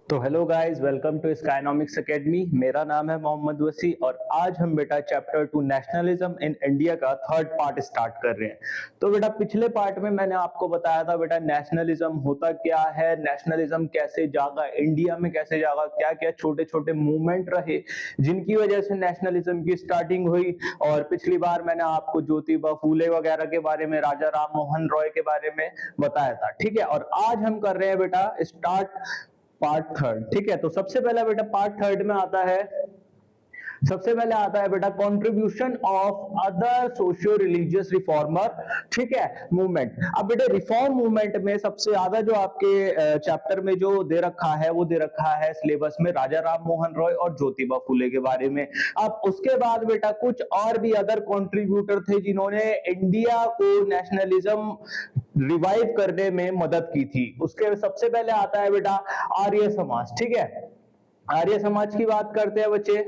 तो hello guys, welcome to Skynomics academy. मेरा नाम है मोहम्मद वसी और आज हम बेटा चैप्टर 2 नेशनलिज्म इन इंडिया का थर्ड पार्ट स्टार्ट कर रहे हैं। तो बेटा पिछले पार्ट में मैंने आपको बताया था बेटा नेशनलिज्म होता क्या है, नेशनलिज्म कैसे जागा, इंडिया में कैसे जागा, क्या क्या छोटे छोटे मूवमेंट रहे जिनकी वजह से नेशनलिज्म की स्टार्टिंग हुई। और पिछली बार मैंने आपको ज्योतिबा फूले वगैरह के बारे में, राजा राम मोहन रॉय के बारे में बताया था। ठीक है, और आज हम कर रहे हैं बेटा स्टार्ट पार्ट थर्ड। ठीक है, तो सबसे पहला बेटा पार्ट थर्ड में आता है, सबसे पहले आता है बेटा contribution of other socio religious reformer. ठीक है, मूवमेंट। अब बेटा रिफॉर्म मूवमेंट में सबसे ज्यादा जो आपके चैप्टर में जो दे रखा है वो दे रखा है सिलेबस में राजा राम मोहन रॉय और ज्योतिबा फूले के बारे में। अब उसके बाद बेटा कुछ और भी अदर कंट्रीब्यूटर थे जिन्होंने इंडिया को नेशनलिज्म रिवाइव करने में मदद की थी। उसके सबसे पहले आता है बेटा आर्य समाज। ठीक है, आर्य समाज की बात करते हैं बच्चे।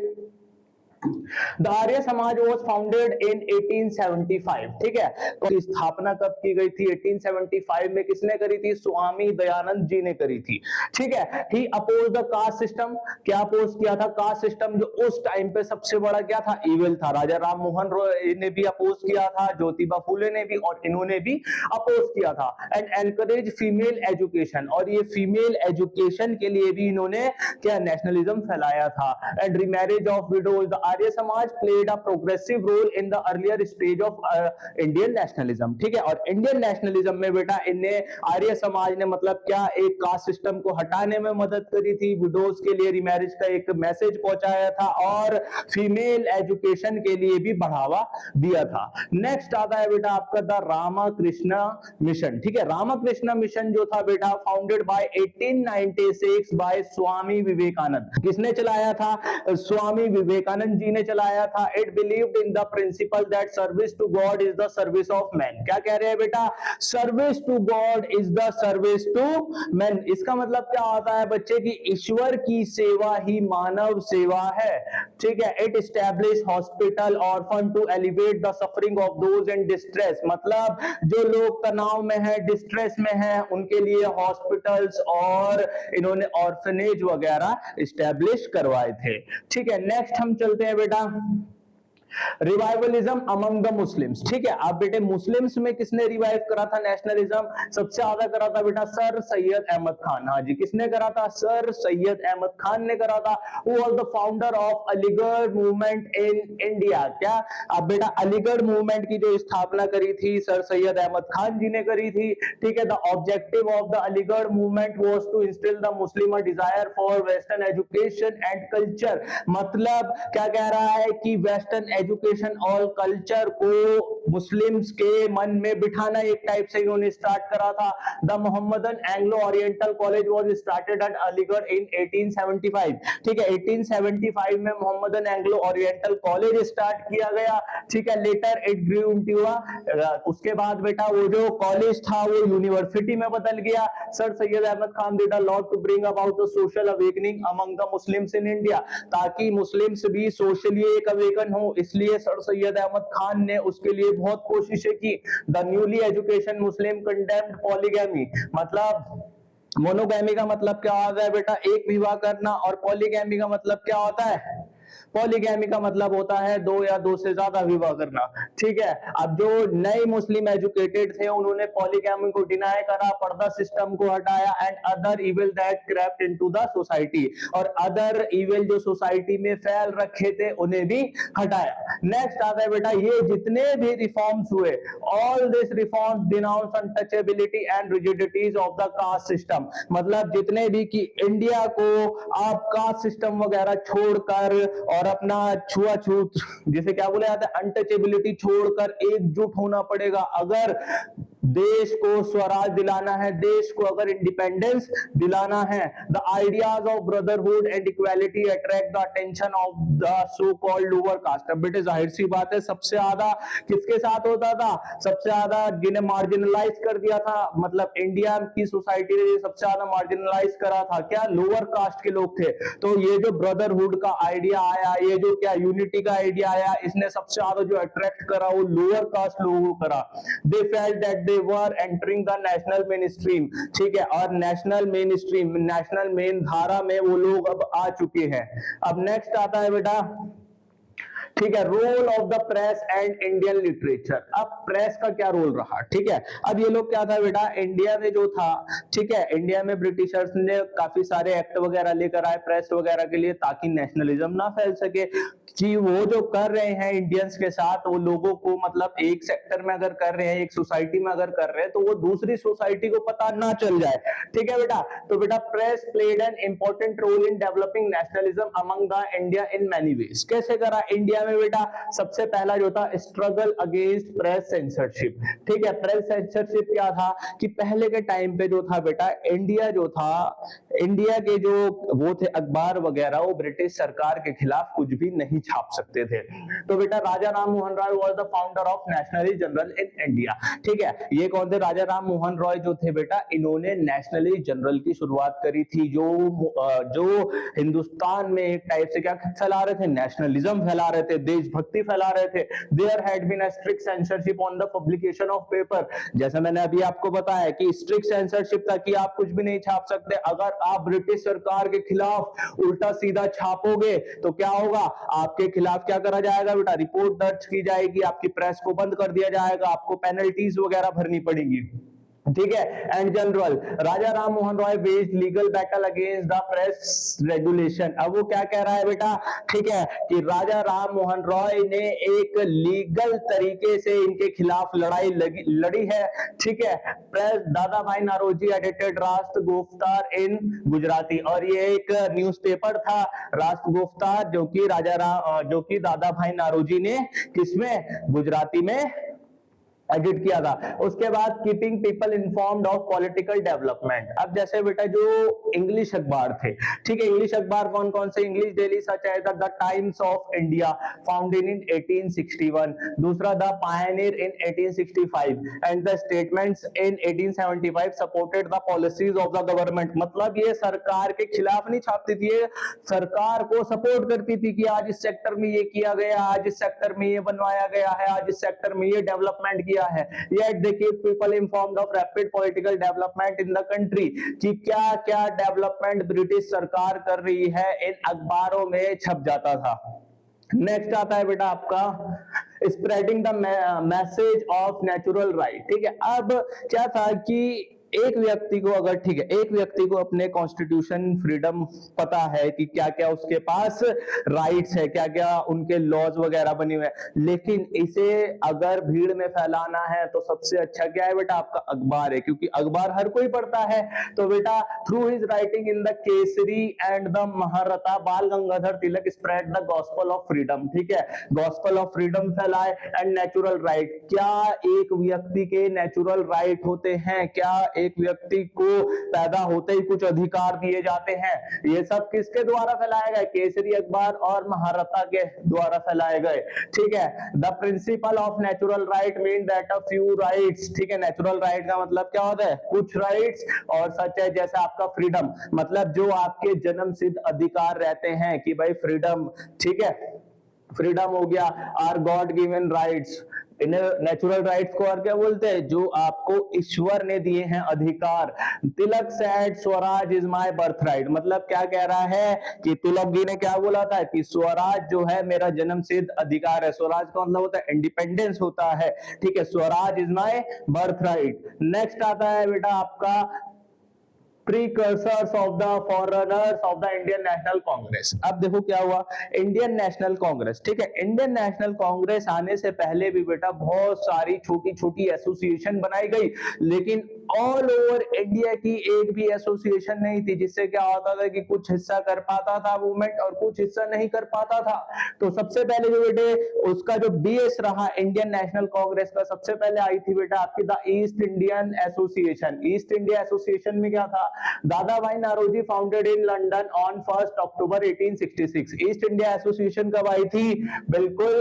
The Arya Samaj was founded in 1875। ठीक है, तो स्थापना कब की गई थी? 1875 में। किसने करी थी? स्वामी दयानंद जी ने करी थी। ठीक है, ही अपोज द कास्ट सिस्टम। क्या अपोज किया था? कास्ट सिस्टम, जो उस टाइम पे सबसे बड़ा क्या था? इविल था। राजा राम मोहन रॉय ने भी अपोज किया था, ज्योतिबा फूले ने भी, और इन्होंने भी अपोज किया था। एंड एनकरेज फीमेल एजुकेशन, और ये फीमेल एजुकेशन के लिए भी इन्होंने क्या नेशनलिज्म फैलाया था। And remarriage of widows. Arya Samaj played a progressive role in the earlier stage of Indian nationalism. ठीक है, और इंडियन नेशनलिज्म में बेटा इनने, आर्य समाज ने मतलब क्या, एक कास्ट सिस्टम को हटाने में मदद करी थी, विडोज के लिए रिमैरिज का एक मैसेज पहुंचाया था, और फीमेल एजुकेशन के लिए भी बढ़ावा दिया था। नेक्स्ट आता है बेटा आपका द रामकृष्ण मिशन। ठीक है, रामकृष्ण मिशन जो था बेटा founded by 1896 by Swami Vivekananda. किसने चलाया था? स्वामी विवेकानंद जी ने चलाया था। It believed in the principle that service to God is the service of man. क्या कह रहे हैं बेटा? Service to God is the service to man. इसका मतलब क्या होता है बच्चे की ईश्वर की सेवा ही मानव सेवा है। ठीक है, it establish hospital orphan to elevate the suffering of those in distress. मतलब जो लोग तनाव में है, डिस्ट्रेस में है, उनके लिए हॉस्पिटल्स और इन्होंने ऑर्फनेज वगैरह एस्टैब्लिश करवाए थे। ठीक है, नेक्स्ट हम चलते हैं बेटा रिवाइवलिज्म अमंग द मुस्लिम्स। ठीक है, अब बेटे मुस्लिम्स में किसने रिवाइव करा था नेशनलिज्म? सबसे ज्यादा करा था बेटा सर सैयद अहमद खान। हाँ जी, किसने करा था? सर सैयद अहमद खान ने करा था। Who was the founder of Aligarh movement in India. क्या? अब बेटा अलीगढ़ मूवमेंट की जो स्थापना करी थी सर सैयद अहमद खान जी ने करी थी। ठीक है, the objective of the Aligarh movement was to instil the Muslim desire for western education and culture. मतलब क्या कह रहा है कि वेस्टर्न एजुकेशन और कल्चर को मुस्लिम्स के मन में बिठाना एक टाइप से इन्होंने स्टार्ट करा था। The Mohammedan Anglo Oriental College was started at Aligarh in 1875। ठीक है, 1875 में Mohammedan Anglo Oriental College start किया गया। ठीक है, लेटर इट ग्रू इनटू उसके बाद बेटा वो जो कॉलेज था वो यूनिवर्सिटी में बदल गया। Sir Syed Ahmed Khan did a lot to bring about the social awakening among the Muslims in India, ताकि मुस्लिम्स भी सोशली एक अवेकन हो, इसलिए सर सैयद अहमद खान ने उसके लिए बहुत कोशिशें की। The newly education Muslim condemned polygamy. मतलब मोनोगैमी का मतलब क्या होता है बेटा? एक विवाह करना। और पॉलीगैमी का मतलब क्या होता है? पॉलीगैमी का मतलब होता है दो या दो से ज्यादा विवाह करना। ठीक है, अब जो नए मुस्लिम एजुकेटेड थे उन्होंने पॉलीगैमी को डिनाई करा, पर्दा सिस्टम को हटाया, and other evil that crept into the society, और अदर इविल जो सोसाइटी में फैल रखे थे उन्हें भी हटाया। नेक्स्ट आता है बेटा ये जितने भी रिफॉर्म्स हुए, all this reforms denounce untouchability and rigidities of the caste system. मतलब जितने भी कि इंडिया को आप कास्ट सिस्टम वगैरह छोड़कर और अपना छुआछूत, जिसे क्या बोला जाता है, अनटचेबिलिटी छोड़कर एकजुट होना पड़ेगा। अगर देश को स्वराज दिलाना है, देश को अगर इंडिपेंडेंस दिलाना है, the ideas of brotherhood and equality attract the attention of the so called lower caste. अब बेटे जाहिर सी बात है, सबसे ज्यादा किसके साथ होता था? सबसे ज्यादा जिन्हें मार्जिनलाइज कर दिया था, मतलब इंडिया की सोसाइटी ने सबसे ज्यादा मार्जिनलाइज करा था, क्या? लोअर कास्ट के लोग थे। तो ये जो ब्रदरहुड का आइडिया आया, ये जो क्या यूनिटी का आइडिया आया, इसने सबसे ज्यादा जो अट्रैक्ट करा वो लोअर कास्ट लोगों को करा। They felt that they were entering the national main stream, ठीक है, और national main stream, national main धारा में वो लोग अब आ चुके हैं। अब नेक्स्ट आता है बेटा, ठीक है, role of the press and Indian literature. अब प्रेस का क्या रोल रहा, ठीक है। अब ये लोग क्या था बेटा, इंडिया में जो था, ठीक है, इंडिया में ब्रिटिशर्स ने काफी सारे एक्ट वगैरह लेकर आए प्रेस वगैरह के लिए, ताकि नेशनलिज्म ना फैल सके, कि वो जो कर रहे हैं इंडियंस के साथ, वो लोगों को मतलब एक सेक्टर में अगर कर रहे हैं, एक सोसाइटी में अगर कर रहे हैं, तो वो दूसरी सोसाइटी को पता ना चल जाए, ठीक है बेटा। तो बेटा press played an important role in developing nationalism among the India in many ways. कैसे करा इंडिया में बेटा, सबसे पहला जो था स्ट्रगल अगेंस्ट प्रेस सेंसरशिप, ठीक है। प्रेस सेंसरशिप क्या था कि पहले के टाइम पे जो था बेटा, इंडिया जो था, इंडिया के जो वो थे अखबार वगैरह, वो ब्रिटिश सरकार के खिलाफ कुछ भी नहीं छाप सकते थे। तो बेटा Raja Ram Mohan Roy was the founder of nationalist journal in India, ठीक है। ये कौन थे, राजा राम मोहन रॉय जो थे बेटा, इन्होंने नेशनलिस्ट जनरल की शुरुआत करी थी, जो हिंदुस्तान में एक टाइप से क्या फैला रहे थे, नेशनलिज्म फैला रहे थे, देशभक्ति फैला रहे थे। There had been a strict censorship on the publication of paper. जैसे मैंने अभी आपको बताया कि स्ट्रिक्ट सेंसरशिप था कि आप कुछ भी नहीं छाप सकते। अगर आप ब्रिटिश सरकार के खिलाफ उल्टा सीधा छापोगे तो क्या होगा, आपके खिलाफ क्या करा जाएगा बेटा, रिपोर्ट दर्ज की जाएगी, आपकी प्रेस को बंद कर दिया जाएगा, आपको पेनल्टीज वगैरह भरनी पड़ेगी, ठीक है। And general, Raja Ram Mohan Roy waged legal battle against the press regulation. अब वो क्या कह रहा है बेटा, ठीक है, कि राजा राम मोहन रॉय ने एक लीगल तरीके से इनके खिलाफ लड़ाई लड़ी है, ठीक है। प्रेस, दादा भाई नारोजी एडिटेड राष्ट्र गुफ्तार इन गुजराती, और ये एक न्यूज़पेपर था राष्ट्र गुफ्तार, जो कि दादा भाई नारोजी ने किसमें, गुजराती में एडिट किया था। उसके बाद keeping people informed of political development. अब जैसे बेटा जो इंग्लिश अखबार थे, ठीक है, इंग्लिश अखबार कौन कौन से, English daily such as the Times of India founded in 1861, दूसरा the Pioneer in 1865 and the statements in 1875 supported the policies of the government. मतलब ये सरकार के खिलाफ नहीं छापती थी, ये सरकार को सपोर्ट करती थी कि आज इस सेक्टर में ये किया गया, आज इस सेक्टर में ये बनवाया गया है, आज इस सेक्टर में ये डेवलपमेंट किया है। Yet they keep people informed of rapid political development in the country, कि क्या क्या डेवलपमेंट ब्रिटिश सरकार कर रही है, इन अखबारों में छप जाता था। नेक्स्ट आता है बेटा आपका spreading the message of natural right, ठीक है। अब क्या था कि एक व्यक्ति को अगर, ठीक है, एक व्यक्ति को अपने कॉन्स्टिट्यूशन फ्रीडम पता है कि क्या क्या उसके पास राइट्स है, क्या क्या उनके लॉज वगैरह बने हुए हैं, लेकिन इसे अगर भीड़ में फैलाना है तो सबसे अच्छा क्या है बेटा, आपका अखबार है, क्योंकि अखबार हर कोई पढ़ता है। तो बेटा through his writing in the Kesari and the Mahratta, Bal Gangadhar Tilak spread the gospel of freedom, ठीक है, गॉस्पेल ऑफ फ्रीडम फैलाए। एंड नेचुरल राइट, क्या एक व्यक्ति के नेचुरल राइट होते हैं, क्या एक व्यक्ति को पैदा होते ही कुछ अधिकार दिए जाते हैं, ये सब किसके द्वारा फैलाए गए, केसरी अखबार और महारथा के द्वारा फैलाए गए, ठीक है। The principle of natural right mean that a few rights, ठीक है, नेचुरल राइट का मतलब क्या होता है, कुछ राइट्स, और सच है जैसे आपका फ्रीडम, मतलब जो आपके जन्म सिद्ध अधिकार रहते हैं कि भाई फ्रीडम, ठीक है, फ्रीडम हो गया, आर गॉड गिवन राइट्स। इन्हें नेचुरल राइट्स को और क्या बोलते हैं, जो आपको ईश्वर ने दिए हैं अधिकार। Tilak said Swaraj is my birth right, मतलब क्या कह रहा है कि तिलक जी ने क्या बोला था कि स्वराज जो है मेरा जन्म सिद्ध अधिकार है। स्वराज का मतलब होता है इंडिपेंडेंस होता है, ठीक है, Swaraj is my birth right. Next आता है बेटा आपका precursors of the foreigners of the Indian national Congress. अब देखो क्या हुआ, इंडियन नेशनल कांग्रेस, ठीक है, इंडियन नेशनल कांग्रेस आने से पहले भी बेटा बहुत सारी छोटी छोटी एसोसिएशन बनाई गई, लेकिन ऑल ओवर इंडिया की एक भी एसोसिएशन नहीं थी जिससे क्या होता था कि कुछ हिस्सा कर पाता था मूवमेंट और कुछ हिस्सा नहीं कर पाता था। तो सबसे पहले जो बेटे उसका जो बीएस रहा इंडियन नेशनल कांग्रेस का, सबसे पहले आई थी बेटा आपकी the East Indian Association. East India Association में क्या था, Dadabhai Naoroji founded in London on 1 October 1866। East India Association कब आई थी, बिल्कुल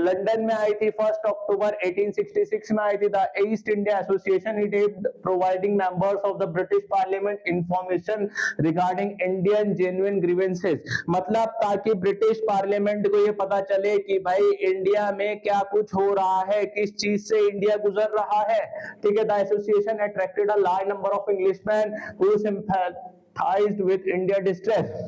लंदन में आई थी, 1 अक्टूबर 1866 में आई थी। The east India association it providing members of the British Parliament information regarding Indian genuine grievances, मतलब ताकि ब्रिटिश पार्लियामेंट को ये पता चले कि भाई इंडिया में क्या कुछ हो रहा है, किस चीज से इंडिया गुजर रहा है। ठीक है, the association attracted a large number of Englishman who sympathized with India distress।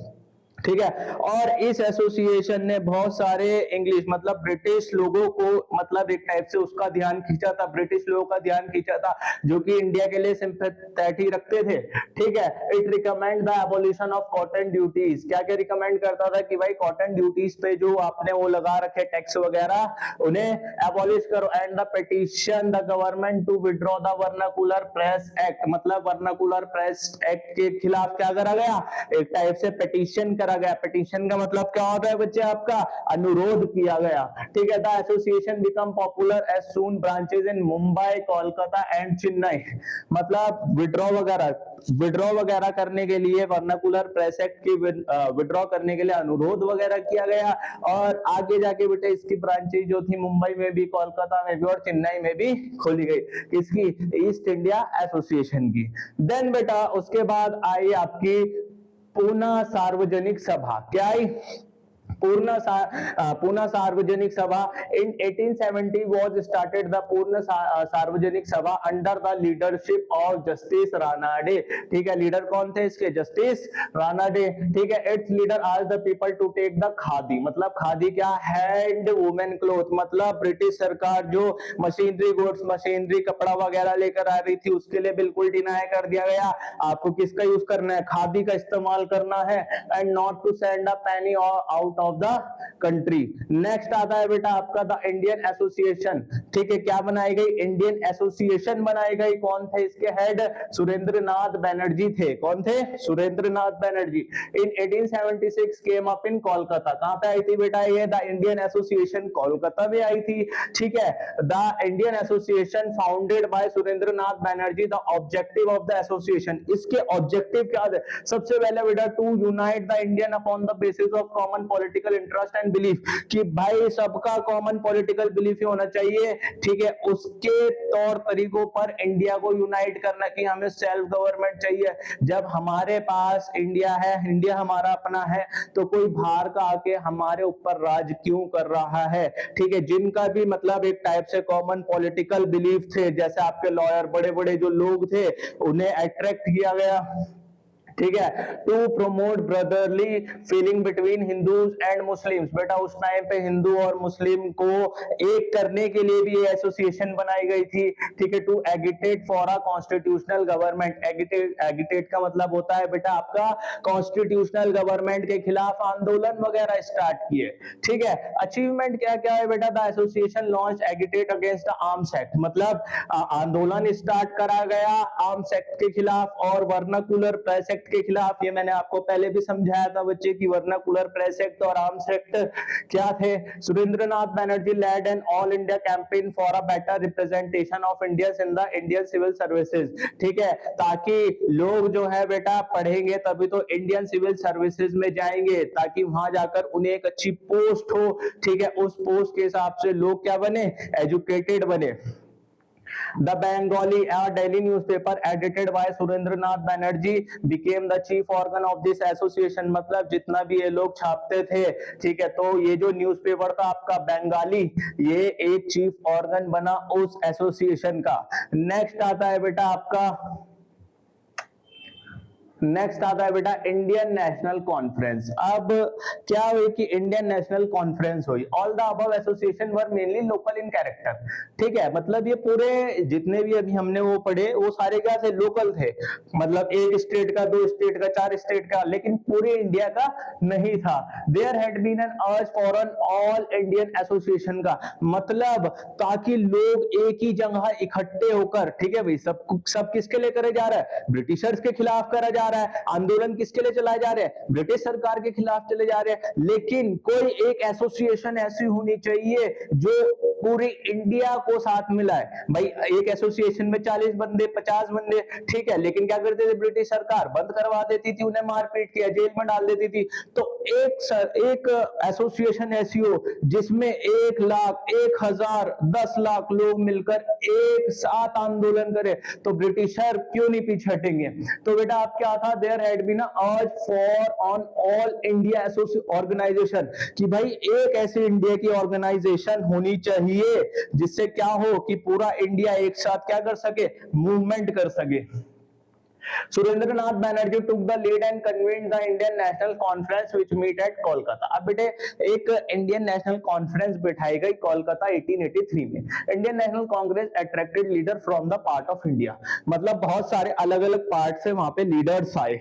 ठीक है, और इस एसोसिएशन ने बहुत सारे इंग्लिश मतलब ब्रिटिश लोगों को मतलब एक टाइप से उसका ध्यान खींचा था, ब्रिटिश लोगों का ध्यान खींचा था जो कि इंडिया के लिए सिंपैथी रखते थे। ठीक है, it recommend the abolition of cotton duties, क्या क्या रिकमेंड करता था कि भाई कॉटन ड्यूटीज पे जो आपने वो लगा रखे टैक्स वगैरह उन्हें एबॉलिश करो। And the petition the government to withdraw the vernacular press act, मतलब वर्नाकुलर प्रेस एक्ट के खिलाफ क्या करा गया, एक टाइप से पिटीशन करा गया। पिटीशन का मतलब क्या होता है बच्चे, आपका अनुरोध किया गया। ठीक है, the association became popular as soon branches in Mumbai, Kolkata and Chennai, मतलब विड्रॉ वगैरह करने के लिए वर्नाकुलर प्रेस एक्ट की विड्रॉ करने के लिए अनुरोध वगैरह किया गया, और आगे जाके बेटे इसकी ब्रांचेस जो थी मुंबई में भी, कोलकाता में भी और चेन्नई में भी खोली गई, किसकी, ईस्ट इंडिया एसोसिएशन की। देन बेटा उसके बाद आई आपकी पूना सार्वजनिक सभा, क्या आई, पूना सार्वजनिक सभा। इन 1870 was started the पूर्ण सार्वजनिक सभा under the leadership of justice Ranade. ठीक है, लीडर कौन थे इसके, जस्टिस रानाडे। ठीक है, इट्स लीडर आज the people to take the khadi, मतलब खादी क्या, हैंड वुमेन क्लोथ, मतलब ब्रिटिश सरकार जो मशीनरी गुड्स, मशीनरी कपड़ा वगैरह लेकर आ रही थी उसके लिए बिल्कुल डिनाई कर दिया गया, आपको किसका यूज करना है, खादी का इस्तेमाल करना है, and not to send a penny out of the country. Next आता है बेटा आपका द इंडियन एसोसिएशन। ठीक है, क्या बनाई गई, इंडियन एसोसिएशन बनाई गई। कौन थे इसके हेड, सुरेंद्र नाथ बैनर्जी थे। कौन थे, सुरेंद्र नाथ बैनर्जी। इन 1876 केम अप इन कोलकाता, कहां पे आई थी बेटा ये, द इंडियन एसोसिएशन कोलकाता में आई थी। ठीक है, the Indian Association founded by Surendranath Banerjee. The objective of the association, इसके ऑब्जेक्टिव क्या थे, सबसे पहले बेटा to unite the Indian upon the basis of common political interest and belief, कि भाई सबका कॉमन पॉलिटिकल बिलीफ ही होना चाहिए। ठीक है, उसके तौर तरीकों पर इंडिया को यूनाइट करना कि हमें सेल्फ गवर्नमेंट चाहिए। जब हमारे पास इंडिया है, इंडिया हमारा अपना है, तो कोई बाहर का आके हमारे ऊपर राज क्यों कर रहा है। ठीक है, जिनका भी मतलब एक टाइप से कॉमन पॉलिटिकल बिलीफ थे, जैसे आपके लॉयर बड़े बड़े जो लोग थे उन्हें अट्रैक्ट किया गया। ठीक है, to promote brotherly feeling between Hindus and Muslims, बेटा उस टाइम पे हिंदू और मुस्लिम को एक करने के लिए भी ये एसोसिएशन बनाई गई थी। ठीक है, to agitate for a constitutional government, agitate का मतलब होता है बेटा आपका कॉन्स्टिट्यूशनल गवर्नमेंट के खिलाफ आंदोलन वगैरह स्टार्ट किए। ठीक है, अचीवमेंट क्या क्या है बेटा, the association launch agitate against the arms act, मतलब आंदोलन स्टार्ट करा गया आर्म्स एक्ट के खिलाफ और वर्नाकुलर प्रेस एक्ट के खिलाफ। ये मैंने आपको पहले भी समझाया था बच्चे की वर्नाकुलर प्रेस एक्ट और आर्म्स एक्ट क्या थे। Surendranath Banerjee led an all India campaign for a better representation of Indians in the Indian civil services. ठीक है, ताकि लोग जो है बेटा पढ़ेंगे तभी तो इंडियन सिविल सर्विसेज में जाएंगे, ताकि वहां जाकर उन्हें एक अच्छी पोस्ट हो। ठीक है, उस पोस्ट के हिसाब से लोग क्या बने, एजुकेटेड बने। The Bengali daily newspaper edited by Surendranath Banerjee became the chief organ of this association, मतलब जितना भी ये लोग छापते थे। ठीक है, तो ये जो न्यूज़पेपर था आपका बंगाली, ये एक चीफ ऑर्गन बना उस एसोसिएशन का। नेक्स्ट आता है बेटा आपका, नेक्स्ट आता है बेटा इंडियन नेशनल कॉन्फ्रेंस। अब क्या हुई कि इंडियन नेशनल कॉन्फ्रेंस हुई। All the above association were mainly local in character. ठीक है, मतलब ये पूरे जितने भी अभी हमने वो पढ़े वो सारे क्या थे, लोकल थे, मतलब एक स्टेट का, दो स्टेट का, चार स्टेट का, लेकिन पूरे इंडिया का नहीं था। There had been an urge for an all Indian association का मतलब ताकि लोग एक ही जगह इकट्ठे होकर, ठीक है भाई, सब किसके लिए करे जा रहा है, ब्रिटिशर्स के खिलाफ करा जा जा रहा है, आंदोलन किसके लिए चलाए जा रहे हैं, ब्रिटिश सरकार के खिलाफ चले जा रहे हैं। लेकिन कोई एक एसोसिएशन ऐसी होनी चाहिए जो पूरी इंडिया को साथ मिलाए। भाई एक एसोसिएशन में 40 बंदे 50 बंदे ठीक है, लेकिन क्या करते थे ब्रिटिश सरकार, बंद करवा देती थी, उन्हें मारपीट किया, जेल में डाल देती थी। तो एक एसोसिएशन ऐसी हो जिसमें 1 लाख 1,000 10 लाख लोग मिलकर एक साथ आंदोलन करे, तो ब्रिटिशर क्यों नहीं पीछे हटेंगे। तो बेटा आप क्या था, there had been a urge for an all India organisation, कि भाई एक ऐसी इंडिया की ऑर्गेनाइजेशन होनी चाहिए जिससे क्या हो कि पूरा इंडिया एक साथ क्या कर सके, मूवमेंट कर सके। Surendranath Banerjee took the lead and convened the Indian National Conference which meet at Kolkata। अब बेटे एक इंडियन नेशनल कॉन्फ्रेंस बिठाई गई कोलकाता 1883 में। Indian national Congress attracted leader from the part of India, मतलब बहुत सारे अलग अलग पार्ट से वहां पे लीडर्स आए,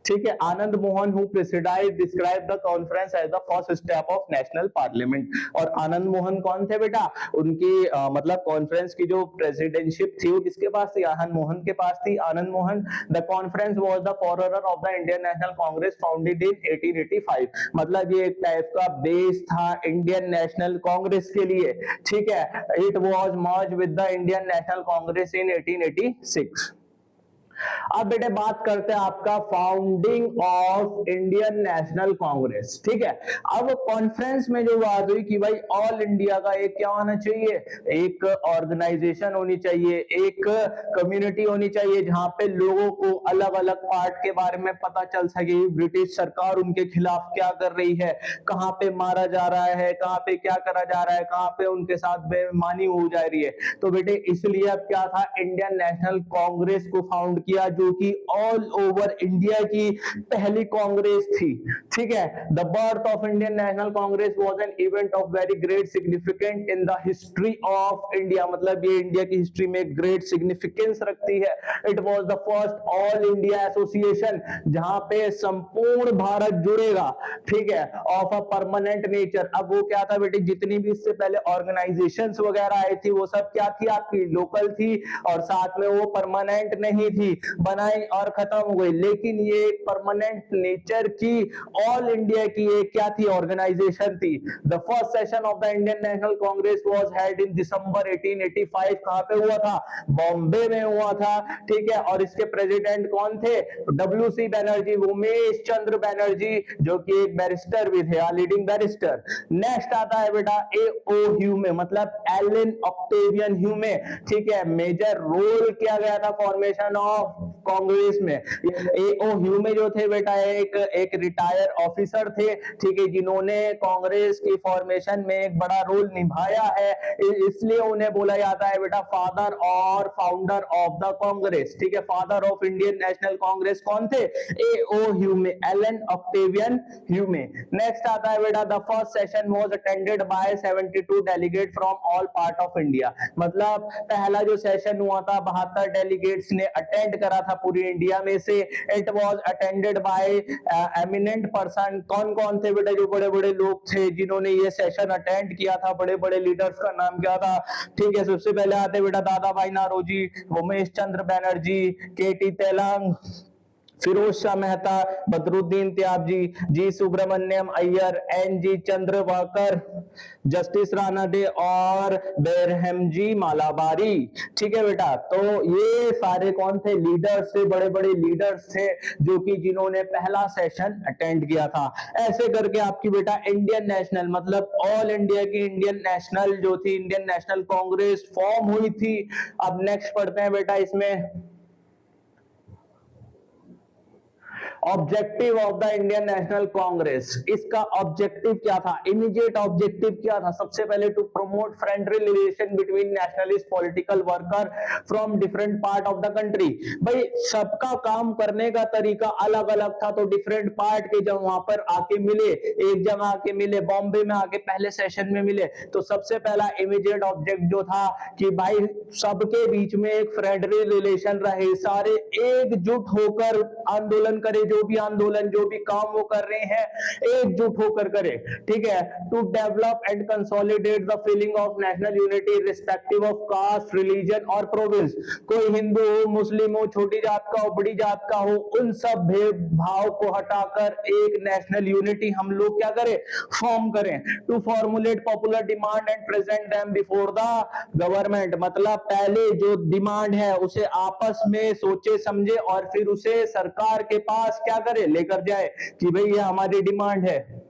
ठीक है। Anand Mohan who presidise describe the conference as the first step of national parliament. और आनंद मोहन कौन थे बेटा, उनकी मतलब कॉन्फ्रेंस की जो प्रेसिडेंटशिप थी वो किसके पास थी, आनंद मोहन के पास थी। Anand Mohan the conference was the forerunner of the Indian national Congress founded in 1885, मतलब ये एक टाइप का बेस था इंडियन नेशनल कांग्रेस के लिए, ठीक है। It was merge with the Indian national Congress in 1886। अब बेटे बात करते हैं आपका founding of Indian national Congress, ठीक है। अब कॉन्फ्रेंस में जो बात हुई कि भाई ऑल इंडिया का एक क्या होना चाहिए, एक ऑर्गेनाइजेशन होनी चाहिए, एक कम्युनिटी होनी चाहिए जहां पे लोगों को अलग अलग पार्ट के बारे में पता चल सके, ब्रिटिश सरकार उनके खिलाफ क्या कर रही है, कहां पे मारा जा रहा है, कहां पे क्या करा जा रहा है, कहां पे उनके साथ बेईमानी हो जा रही है। तो बेटे इसलिए अब क्या था, इंडियन नेशनल कांग्रेस को फाउंड किया, जो कि ऑल ओवर इंडिया की पहली कांग्रेस थी, ठीक है। The birth of Indian national Congress was an event of very great significant in the history of India, मतलब ये इंडिया की हिस्ट्री में ग्रेट सिग्निफिकेंस रखती है। It was the first all India association जहां पे संपूर्ण भारत जुड़ेगा, ठीक है, ऑफ अ परमानेंट नेचर। अब वो क्या था बेटे, जितनी भी इससे पहले ऑर्गेनाइजेशंस वगैरह आई थी वो सब क्या थी, आपकी लोकल थी और साथ में वो परमानेंट नहीं थी, बनाई और खत्म हो गई। लेकिन ये परमानेंट नेचर की ऑल इंडिया की एक क्या थी, ऑर्गेनाइजेशन थी। The first session of the Indian national Congress was held in December 1885। कहां पे हुआ था, बॉम्बे में हुआ था, ठीक है। और इसके प्रेसिडेंट कौन थे, WC बैनर्जी, उमेश चंद्र बैनर्जी, जो कि एक बैरिस्टर भी थे, लीडिंग बैरिस्टर। नेक्स्ट आता है बेटा A.O. ह्यूमे, मतलब एलन ऑक्टेवियन ह्यूमे, ठीक है। मेजर रोल किया गया था फॉर्मेशन ऑफ कांग्रेस में। A.O. ह्यूमे जो थे बेटा एक रिटायर ऑफिसर थे, ठीक है, जिन्होंने कांग्रेस की फॉर्मेशन में एक बड़ा रोल निभाया है, इसलिए उन्हें बोला जाता है बेटा फादर और फाउंडर ऑफ द कांग्रेस, ठीक है। Father of Indian national Congress कौन थे, A.O. Hume, Allan Octavian Hume. Next आता है बेटा the first session was attended by 72 delegate from all part of India, मतलब पहला जो सेशन हुआ था 72 डेलीगेट्स ने अटेंड करा था पूरी इंडिया में से। It was attended bye eminent person, कौन कौन थे बेटा, जो बड़े बड़े लोग थे जिन्होंने ये सेशन अटेंड किया था, बड़े बड़े लीडर्स का नाम क्या था, ठीक है। सबसे पहले आते बेटा Dadabhai Naoroji, Umesh Chandra Banerjee, KT Telang, Feroz Shah Mehta, Badruddin Tyabji, G Subramania Iyer, NG Chandavarkar, justice Ranade और बेरहमजी मालाबारी, ठीक है बेटा। तो ये सारे कौन थे, लीडर्स थे, बड़े बड़े लीडर्स थे जो कि जिन्होंने पहला सेशन अटेंड किया था। ऐसे करके आपकी बेटा इंडियन नेशनल, मतलब ऑल इंडिया की इंडियन नेशनल जो थी, इंडियन नेशनल कांग्रेस फॉर्म हुई थी। अब नेक्स्ट पढ़ते हैं बेटा इसमें objective of the Indian national Congress. इसका ऑब्जेक्टिव क्या था, इमीडिएट ऑब्जेक्टिव क्या था, सबसे पहले to promote friendly relation between nationalist political worker from different part of the country. भाई सबका काम करने का तरीका अलग अलग था, तो डिफरेंट पार्ट के जब वहां पर आके मिले, एक जगह आके मिले, बॉम्बे में आके पहले सेशन में मिले, तो सबसे पहला इमीडिएट ऑब्जेक्ट जो था कि भाई सबके बीच में एक फ्रेंडली रिलेशन रहे, सारे एकजुट होकर आंदोलन करे, जो जो भी आंदोलन, जो भी काम वो कर रहे हैं, एकजुट होकर करे, ठीक है। To develop and consolidate the feeling of national unity respective of caste, religion और प्रोविंस। कोई हिंदू हो, मुस्लिम हो, छोटी जात का हो, बड़ी जात का हो, उन सब भेदभाव को हटाकर एक नेशनल यूनिटी हम लोग क्या करें, फॉर्म करें। To formulate popular demand and present them before the government, मतलब पहले जो डिमांड है उसे आपस में सोचे समझे और फिर उसे सरकार के पास क्या करे, लेकर जाए कि भाई ये हमारी डिमांड है।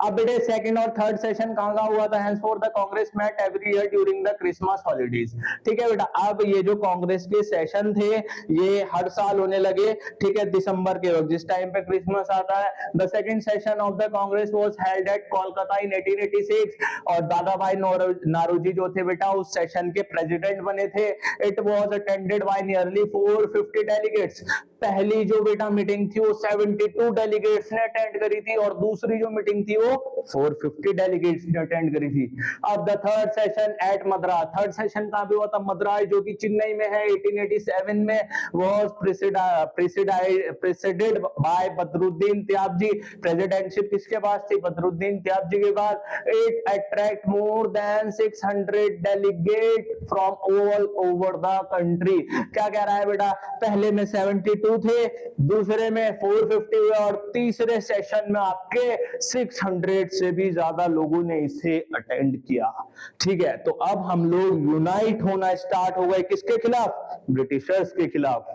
अब बेटे सेकंड और थर्ड सेशन कहां हुआ था? henceforth the Congress met every year during the Christmas holidays, ठीक है बेटा। अब ये जो कांग्रेस के सेशन थे ये हर साल होने लगे, ठीक है, दिसंबर के वक्त, जिस टाइम पे क्रिसमस आता है। The second session of the Congress was held at Kolkata in 1886 और दादा भाई नारोजी जो थे बेटा उस सेशन के प्रेसिडेंट बने थे। It was attended bye nearly 450 delegates. पहली जो बेटा मीटिंग थी वो 72 डेलीगेट्स ने अटेंड करी थी और दूसरी जो मीटिंग थी वो 450 डेलीगेट्स ने अटेंड करी थी। अब the third session at Madras, third session कहां पे हुआ था? मद्रास, जो कि चेन्नई में है। 1887 में was presided by Badruddin Tyabji. Presidentship किसके पास थी? बदरुद्दीन त्याबजी के पास। It attract more than 600 delegate from all over the country. क्या कह रहा है बेटा? पहले में 72 थे, दूसरे में 450 हुए और तीसरे सेशन में आपके 600 से भी ज्यादा लोगों ने इसे अटेंड किया, ठीक है। तो अब हम लोग यूनाइट होना स्टार्ट हो गए, किसके खिलाफ? ब्रिटिशर्स के खिलाफ,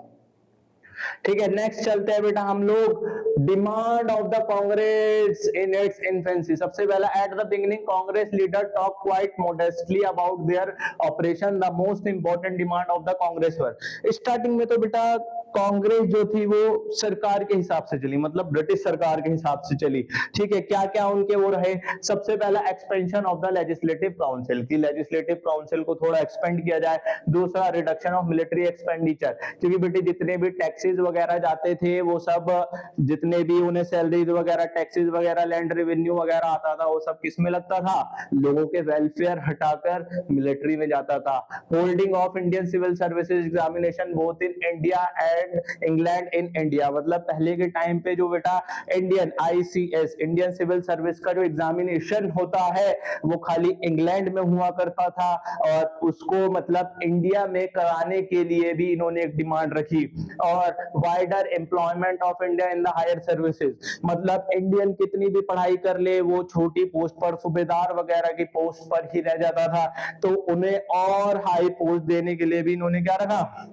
ठीक है। नेक्स्ट चलते हैं बेटा हम लोग demand of the Congress in its infancy. सबसे पहला, at the beginning Congress leader talk quite modestly about their operation. The most important demand of the Congress were. Starting में तो बेटा कांग्रेस जो थी वो सरकार के हिसाब से चली, मतलब ब्रिटिश सरकार के हिसाब से चली, ठीक है। क्या क्या उनके वो रहे? सबसे पहला expansion of the legislative council, की लेजिस्लेटिव काउंसिल को थोड़ा एक्सपेंड किया जाए। दूसरा, रिडक्शन ऑफ मिलिट्री एक्सपेंडिचर, क्योंकि बेटे जितने भी टैक्सेस वगैरह जाते थे वो सब, जितने भी उन्हें सैलरीज वगैरह, टैक्सेस वगैरह, लैंड रेवेन्यू वगैरह आता था वो सब किस में लगता था? लोगों के वेलफेयर हटाकर मिलिट्री में जाता था। Holding of Indian civil services examination both in India and England in India, मतलब पहले के टाइम पे जो बेटा Indian ICS, Indian civil service का जो एग्जामिनेशन होता है वो खाली इंग्लैंड में हुआ करता था और उसको मतलब इंडिया में कराने के लिए भी इन्होंने एक डिमांड रखी। और wider employment of India in the higher services, मतलब इंडियन कितनी भी पढ़ाई कर ले वो छोटी पोस्ट पर, सूबेदार वगैरह की पोस्ट पर ही रह जाता था, तो उन्हें और हाई पोस्ट देने के लिए भी इन्होंने क्या रखा?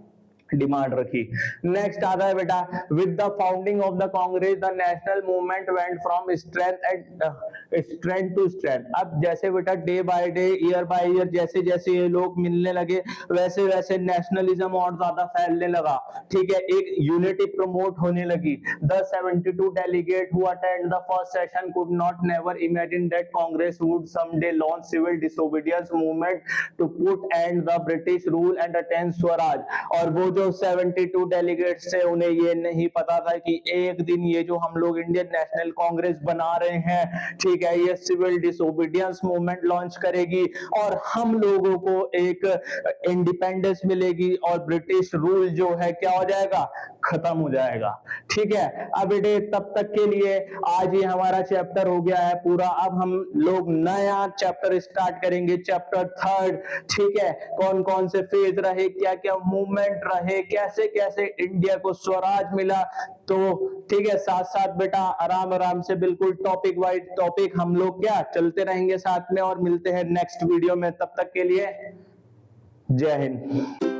डिमांड रखी। नेक्स्ट आता है बेटा, with the founding of the Congress the national movement went from strength to strength. अब जैसे बेटा day by day, year by year, जैसे जैसे ये लोग मिलने लगे वैसे वैसे नेशनलिज्म और ज्यादा फैलने लगा, ठीक है। एक यूनिटी प्रमोट होने लगी। The 72 delegate who attend the first session could not never imagine that Congress would someday launch civil disobedience movement to put end the British rule and attain swaraj. और वो जो 72 डेलीगेट्स थे उन्हें ये नहीं पता था कि एक दिन ये जो हम लोग इंडियन नेशनल कांग्रेस बना रहे हैं, ठीक है, ये सिविल डिसोबीडियंस मूवमेंट लॉन्च करेगी और हम लोगों को एक इंडिपेंडेंस मिलेगी और ब्रिटिश रूल जो है क्या हो जाएगा? खत्म हो जाएगा, ठीक है। अब बेटे तब तक के लिए आज ये हमारा चैप्टर हो गया है पूरा। अब हम लोग नया चैप्टर स्टार्ट करेंगे, चैप्टर थर्ड, ठीक है। कौन कौन से फेज रहे, क्या क्या मूवमेंट रहे, कैसे कैसे इंडिया को स्वराज मिला, तो ठीक है। साथ साथ बेटा आराम आराम से बिल्कुल टॉपिक वाइज टॉपिक हम लोग क्या चलते रहेंगे साथ में और मिलते हैं नेक्स्ट वीडियो में। तब तक के लिए जय हिंद।